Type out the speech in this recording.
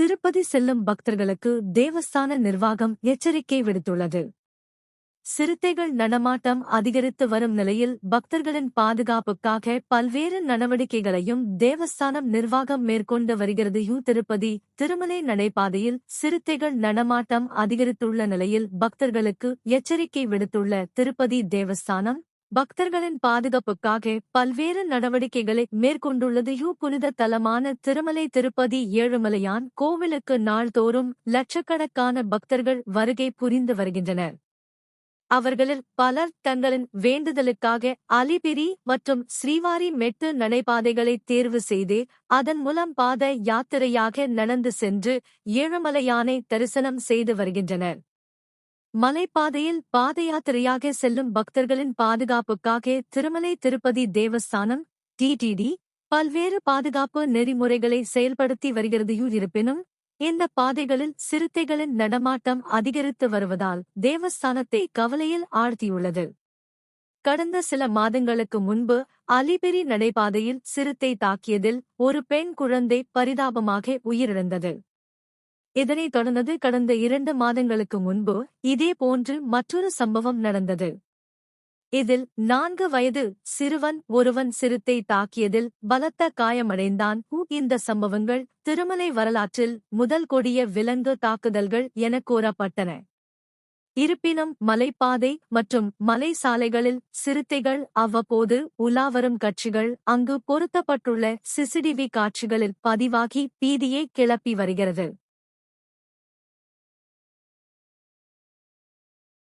திருப்பதி செல்லும் பக்தர்களுக்கு தேவஸ்தான நிர்வாகம் எச்சரிக்கை விடுத்துள்ளது. சிறுத்தைகள் நடமாட்டம் அதிகரித்து வரும் நிலையில் பக்தர்களின் பாதுகாப்புக்காக பல்வேறு நடவடிக்கைகளையும் தேவஸ்தானம் நிர்வாகம் மேற்கொண்டு வருகிறது. திருப்பதி திருமலை நடைபாதையில் சிறுத்தைகள் நடமாட்டம் அதிகரித்துள்ள நிலையில் பக்தர்களுக்கு எச்சரிக்கை விடுத்துள்ள திருப்பதி தேவஸ்தானம் பக்தர்களின் பாதுகாப்புக்காக பல்வேறு நடவடிக்கைகளை மேற்கொண்டுள்ளது. புனித தலமான திருமலை திருப்பதி ஏழுமலையான் கோவிலுக்கு நாள்தோறும் லட்சக்கணக்கான பக்தர்கள் வருகை புரிந்து வருகின்றனர். அவர்களில் பலர் தங்களின் வேண்டுதலுக்காக அலிபிரி மற்றும் ஸ்ரீவாரி மெட்டு நடைபாதைகளை தேர்வு செய்து அதன் மூலம் பாத யாத்திரையாக நடந்து சென்று ஏழுமலையானை தரிசனம் செய்து வருகின்றனர். மலைப்பாதையில் பாதயாத்திரையாக செல்லும் பக்தர்களின் பாதுகாப்புக்காக திருமலை திருப்பதி தேவஸ்தானம் டிடிடி பல்வேறு பாதுகாப்பு நெறிமுறைகளை செயல்படுத்தி வருகிறது. இருப்பினும் இந்த பாதைகளில் சிறுத்தைகளின் நடமாட்டம் அதிகரித்து வருவதால் தேவஸ்தானத்தை கவலையில் ஆழ்த்தியுள்ளது. கடந்த சில மாதங்களுக்கு முன்பு அலிபிரி நடைபாதையில் சிறுத்தை தாக்கியதில் ஒரு பெண் குழந்தை பரிதாபமாக உயிரிழந்தது. இதனைத் தொடர்ந்து கடந்த 2 மாதங்களுக்கு முன்பு இதேபோன்று மற்றொரு சம்பவம் நடந்தது. இதில் 4 வயது சிறுவன் ஒருவன் சிறுத்தை தாக்கியதில் பலத்த காயமடைந்தான். இந்த சம்பவங்கள் திருமலை வரலாற்றில் முதல் கொடிய விலங்கு தாக்குதல்கள் என கூறப்பட்டன. இருப்பினும் மலைப்பாதை மற்றும் மலை சாலைகளில் சிறுத்தைகள் அவ்வப்போது உலாவரும் காட்சிகள் அங்கு பொருத்தப்பட்டுள்ள சிசிடிவி காட்சிகளில் பதிவாகி பீதியை கிளப்பி வருகிறது.